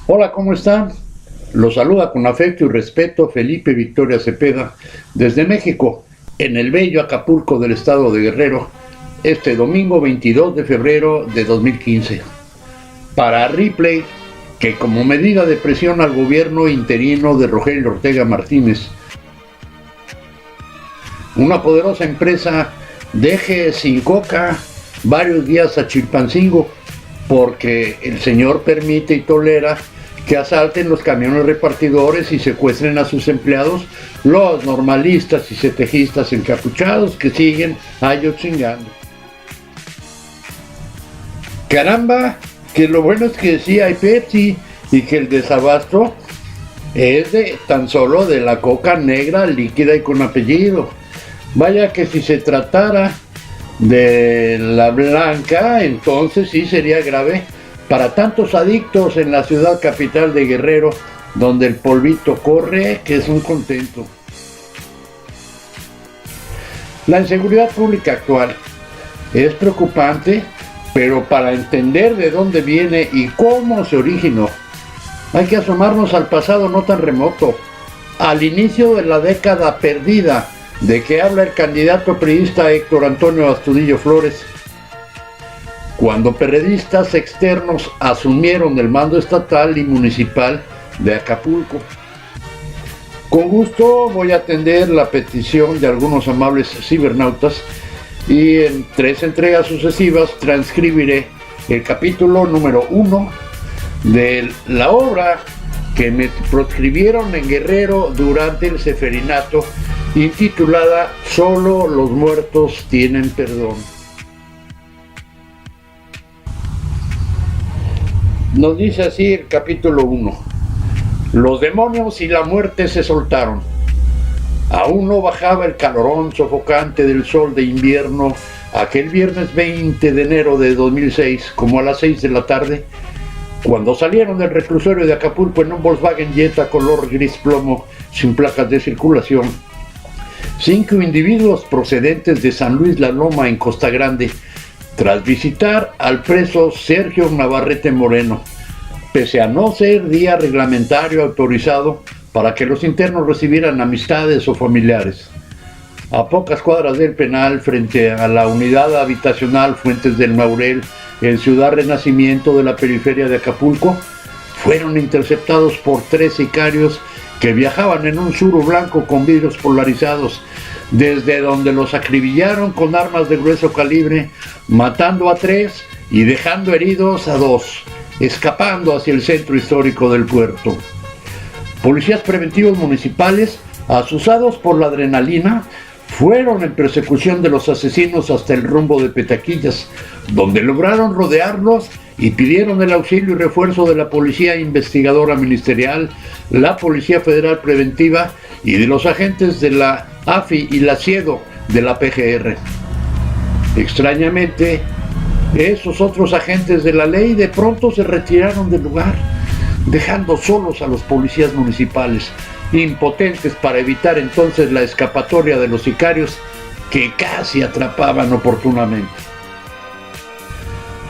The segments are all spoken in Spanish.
Hola, ¿cómo están? Los saluda con afecto y respeto Felipe Victoria Cepeda desde México, en el bello Acapulco del estado de Guerrero, este domingo 22 de febrero de 2015. Para Ripley, que como medida de presión al gobierno interino de Rogelio Ortega Martínez, una poderosa empresa deje sin coca varios días a Chilpancingo, porque el señor permite y tolera que asalten los camiones repartidores y secuestren a sus empleados los normalistas y setejistas encapuchados que siguen a ellos chingando. Caramba, que lo bueno es que sí hay Pepsi y que el desabasto es de tan solo de la coca negra, líquida y con apellido. Vaya que si se tratara de la blanca, entonces sí sería grave para tantos adictos en la ciudad capital de Guerrero, donde el polvito corre, que es un contento. La inseguridad pública actual es preocupante, pero para entender de dónde viene y cómo se originó, hay que asomarnos al pasado no tan remoto, al inicio de la década perdida de que habla el candidato priista Héctor Antonio Astudillo Flores, cuando periodistas externos asumieron el mando estatal y municipal de Acapulco. Con gusto voy a atender la petición de algunos amables cibernautas y en 3 entregas sucesivas transcribiré el capítulo número 1 de la obra que me proscribieron en Guerrero durante el seferinato, intitulada Solo los muertos tienen perdón. Nos dice así el capítulo 1. Los demonios y la muerte se soltaron. Aún no bajaba el calorón sofocante del sol de invierno aquel viernes 20 de enero de 2006, como a las 6 de la tarde, cuando salieron del reclusorio de Acapulco en un Volkswagen Jetta color gris plomo sin placas de circulación 5 individuos procedentes de San Luis La Loma en Costa Grande, tras visitar al preso Sergio Navarrete Moreno, pese a no ser día reglamentario autorizado para que los internos recibieran amistades o familiares. A pocas cuadras del penal, frente a la unidad habitacional Fuentes del Maurel, en Ciudad Renacimiento de la periferia de Acapulco, fueron interceptados por 3 sicarios que viajaban en un Suru blanco con vidrios polarizados, desde donde los acribillaron con armas de grueso calibre, matando a 3 y dejando heridos a 2, escapando hacia el centro histórico del puerto. Policías preventivos municipales, asusados por la adrenalina, fueron en persecución de los asesinos hasta el rumbo de Petaquillas, donde lograron rodearlos y pidieron el auxilio y refuerzo de la Policía Investigadora Ministerial, la Policía Federal Preventiva y de los agentes de la AFI y la CIEDO de la PGR. Extrañamente, esos otros agentes de la ley de pronto se retiraron del lugar, dejando solos a los policías municipales, impotentes para evitar entonces la escapatoria de los sicarios que casi atrapaban oportunamente.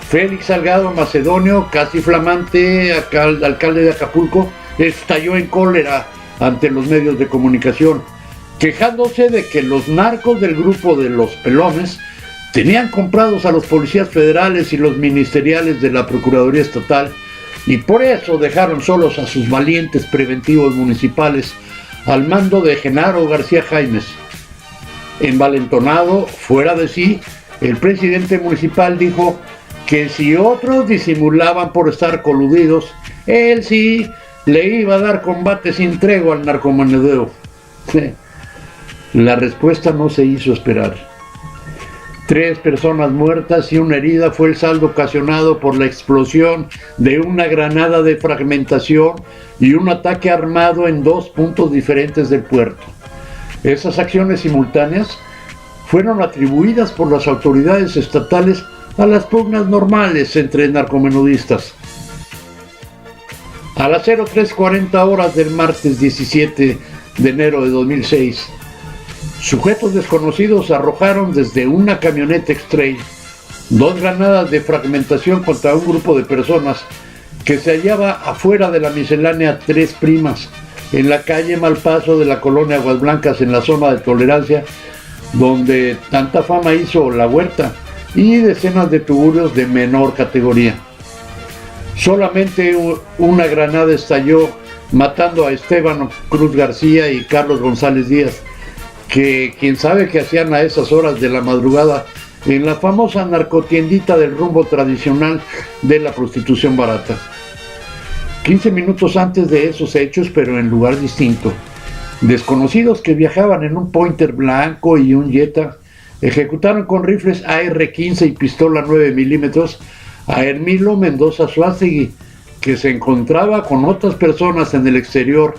Félix Salgado Macedonio, casi flamante alcalde de Acapulco, estalló en cólera ante los medios de comunicación, quejándose de que los narcos del grupo de los Pelones tenían comprados a los policías federales y los ministeriales de la Procuraduría Estatal, y por eso dejaron solos a sus valientes preventivos municipales al mando de Genaro García Jaimes. Envalentonado, fuera de sí, el presidente municipal dijo que si otros disimulaban por estar coludidos, él sí le iba a dar combate sin tregua al narcomenudeo. La respuesta no se hizo esperar. 3 personas muertas y 1 herida fue el saldo ocasionado por la explosión de una granada de fragmentación y un ataque armado en 2 puntos diferentes del puerto. Esas acciones simultáneas fueron atribuidas por las autoridades estatales a las pugnas normales entre narcomenudistas. A las 03:40 horas del martes 17 de enero de 2006, sujetos desconocidos arrojaron desde una camioneta X-Trail 2 granadas de fragmentación contra un grupo de personas que se hallaba afuera de la miscelánea Tres Primas, en la calle Malpaso de la colonia Aguas Blancas, en la zona de Tolerancia, donde tanta fama hizo La Huerta, y decenas de tugurios de menor categoría. Solamente una granada estalló, matando a Esteban Cruz García y Carlos González Díaz, que quién sabe qué hacían a esas horas de la madrugada en la famosa narcotiendita del rumbo tradicional de la prostitución barata. 15 minutos antes de esos hechos, pero en lugar distinto, desconocidos que viajaban en un Pointer blanco y un Jetta ejecutaron con rifles AR-15 y pistola 9 milímetros a Hermilo Mendoza Suástegui, que se encontraba con otras personas en el exterior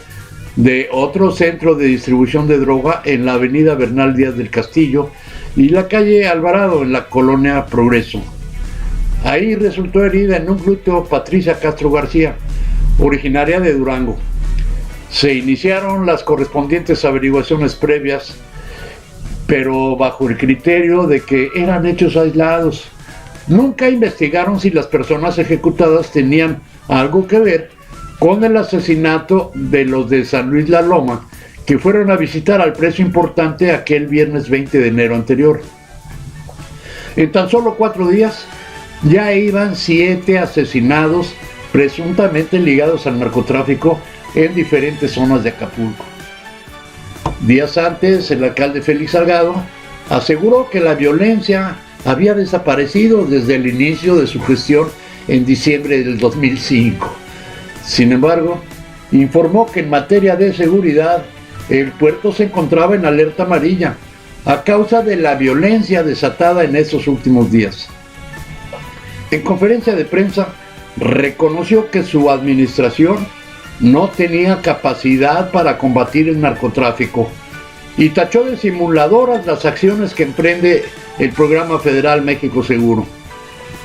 de otro centro de distribución de droga en la avenida Bernal Díaz del Castillo y la calle Alvarado en la colonia Progreso. Ahí resultó herida en un glúteo Patricia Castro García, originaria de Durango. Se iniciaron las correspondientes averiguaciones previas, pero bajo el criterio de que eran hechos aislados. Nunca investigaron si las personas ejecutadas tenían algo que ver con el asesinato de los de San Luis La Loma, que fueron a visitar al preso importante aquel viernes 20 de enero anterior. En tan solo 4 días ya iban 7 asesinados presuntamente ligados al narcotráfico en diferentes zonas de Acapulco. Días antes, el alcalde Félix Salgado aseguró que la violencia había desaparecido desde el inicio de su gestión en diciembre del 2005. Sin embargo, informó que en materia de seguridad, el puerto se encontraba en alerta amarilla a causa de la violencia desatada en estos últimos días. En conferencia de prensa, reconoció que su administración no tenía capacidad para combatir el narcotráfico y tachó de simuladoras las acciones que emprende el programa federal México Seguro.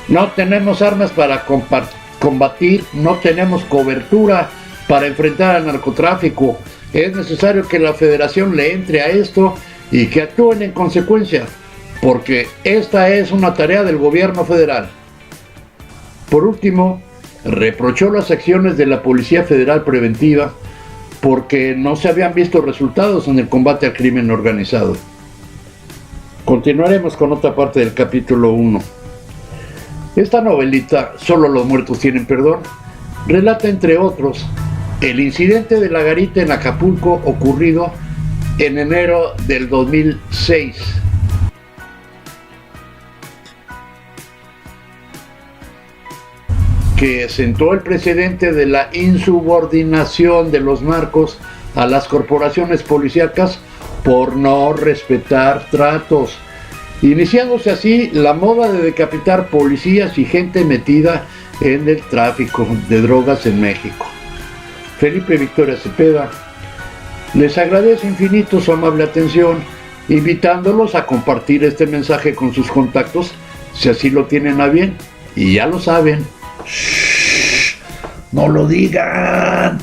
No tenemos armas para combatir, no tenemos cobertura para enfrentar al narcotráfico. Es necesario que la federación le entre a esto y que actúen en consecuencia, porque esta es una tarea del gobierno federal. Por último, reprochó las acciones de la Policía Federal Preventiva porque no se habían visto resultados en el combate al crimen organizado. Continuaremos con otra parte del capítulo 1. Esta novelita, Solo los muertos tienen perdón, relata entre otros el incidente de la garita en Acapulco ocurrido en enero del 2006. Que sentó el precedente de la insubordinación de los narcos a las corporaciones policíacas por no respetar tratos, iniciándose así la moda de decapitar policías y gente metida en el tráfico de drogas en México. Felipe Victoria Cepeda les agradece infinito su amable atención, invitándolos a compartir este mensaje con sus contactos si así lo tienen a bien, y ya lo saben. ¡Shh! ¡No lo digan!